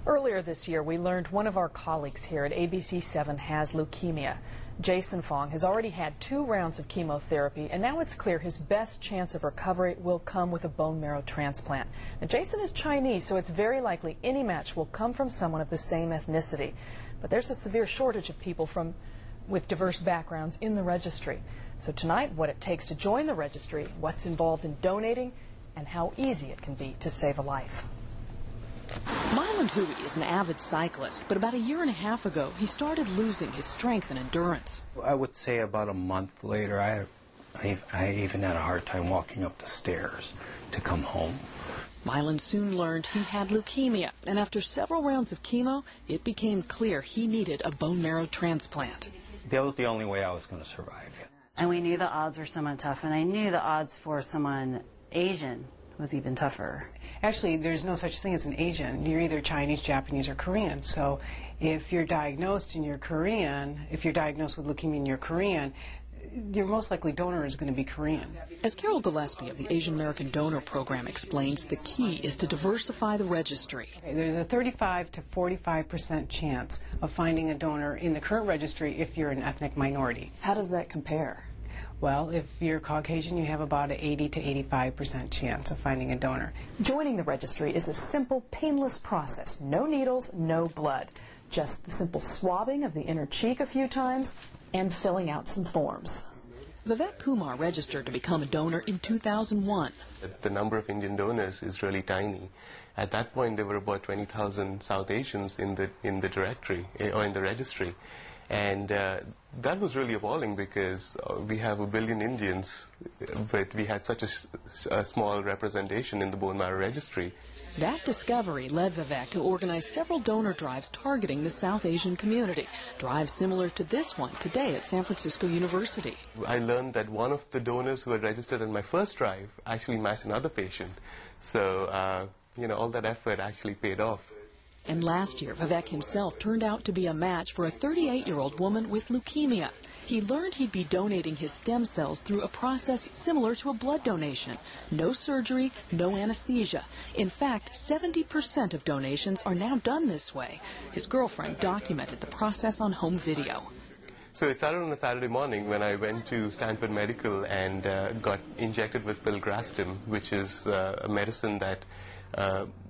Earlier this year, we learned one of our colleagues here at ABC7 has leukemia. Jason Fong has already had 2 rounds of chemotherapy, and now it's clear his best chance of recovery will come with a bone marrow transplant. Now, Jason is Chinese, so it's very likely any match will come from someone of the same ethnicity. But there's a severe shortage of people with diverse backgrounds in the registry. So tonight, what it takes to join the registry, what's involved in donating, and how easy it can be to save a life. Myland Hui is an avid cyclist, but about a year and a half ago, he started losing his strength and endurance. I would say about a month later, I even had a hard time walking up the stairs to come home. Myland soon learned he had leukemia, and after several rounds of chemo, it became clear he needed a bone marrow transplant. That was the only way I was going to survive. And we knew the odds were somewhat tough, and I knew the odds for someone Asian was even tougher. Actually, there's no such thing as an Asian. You're either Chinese, Japanese, or Korean. So if you're diagnosed and you're Korean, if you're diagnosed with leukemia and you're Korean, your most likely donor is going to be Korean. As Carol Gillespie of the Asian American Donor Program explains, the key is to diversify the registry. There's a 35 to 45% chance of finding a donor in the current registry if you're an ethnic minority. How does that compare? Well, if you're Caucasian, you have about an 80 to 85% chance of finding a donor. Joining the registry is a simple, painless process. No needles, no blood. Just the simple swabbing of the inner cheek a few times and filling out some forms. Vivek Kumar registered to become a donor in 2001. The number of Indian donors is really tiny. At that point, there were about 20,000 South Asians in the directory or in the registry. And that was really appalling because we have 1 billion Indians, but we had such a small representation in the bone marrow registry. That discovery led Vivek to organize several donor drives targeting the South Asian community, drives similar to this one today at San Francisco University. I learned that one of the donors who had registered in my first drive actually matched another patient. So, all that effort actually paid off. And last year, Vivek himself turned out to be a match for a 38-year-old woman with leukemia. He learned he'd be donating his stem cells through a process similar to a blood donation. No surgery, no anesthesia. In fact, 70% of donations are now done this way. His girlfriend documented the process on home video. So it started on a Saturday morning when I went to Stanford Medical and got injected with filgrastim, which is a medicine that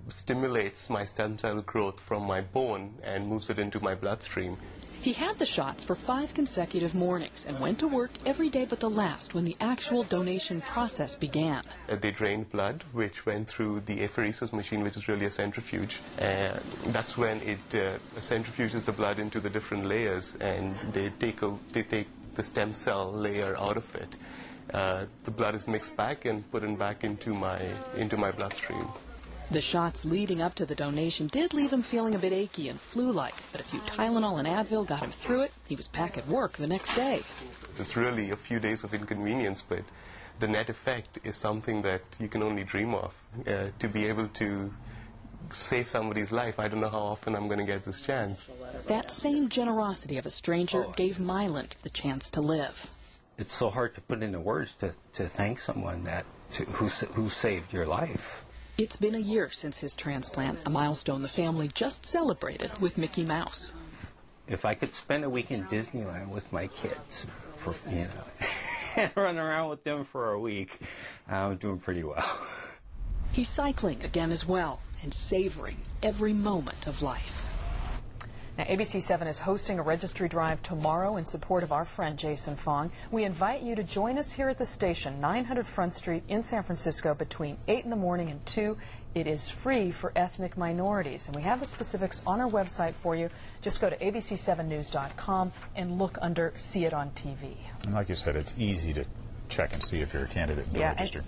stimulates my stem cell growth from my bone and moves it into my bloodstream. He had the shots for 5 consecutive mornings and went to work every day but the last when the actual donation process began. They drained blood, which went through the apheresis machine, which is really a centrifuge. And that's when it centrifuges the blood into the different layers, and they take the stem cell layer out of it. The blood is mixed back and put back into my bloodstream. The shots leading up to the donation did leave him feeling a bit achy and flu-like, but a few Tylenol and Advil got him through it. He was back at work the next day. It's really a few days of inconvenience, but the net effect is something that you can only dream of. To be able to save somebody's life, I don't know how often I'm going to get this chance. That same generosity of a stranger gave Myland the chance to live. It's so hard to put into words to thank someone who saved your life. It's been a year since his transplant, a milestone the family just celebrated with Mickey Mouse. If I could spend a week in Disneyland with my kids, and run around with them for a week, I'm doing pretty well. He's cycling again as well and savoring every moment of life. Now, ABC7 is hosting a registry drive tomorrow in support of our friend Jason Fong. We invite you to join us here at the station, 900 Front Street in San Francisco between 8 in the morning and 2. It is free for ethnic minorities, and we have the specifics on our website for you. Just go to abc7news.com and look under See It on TV. And like you said, it's easy to check and see if you're a candidate and register.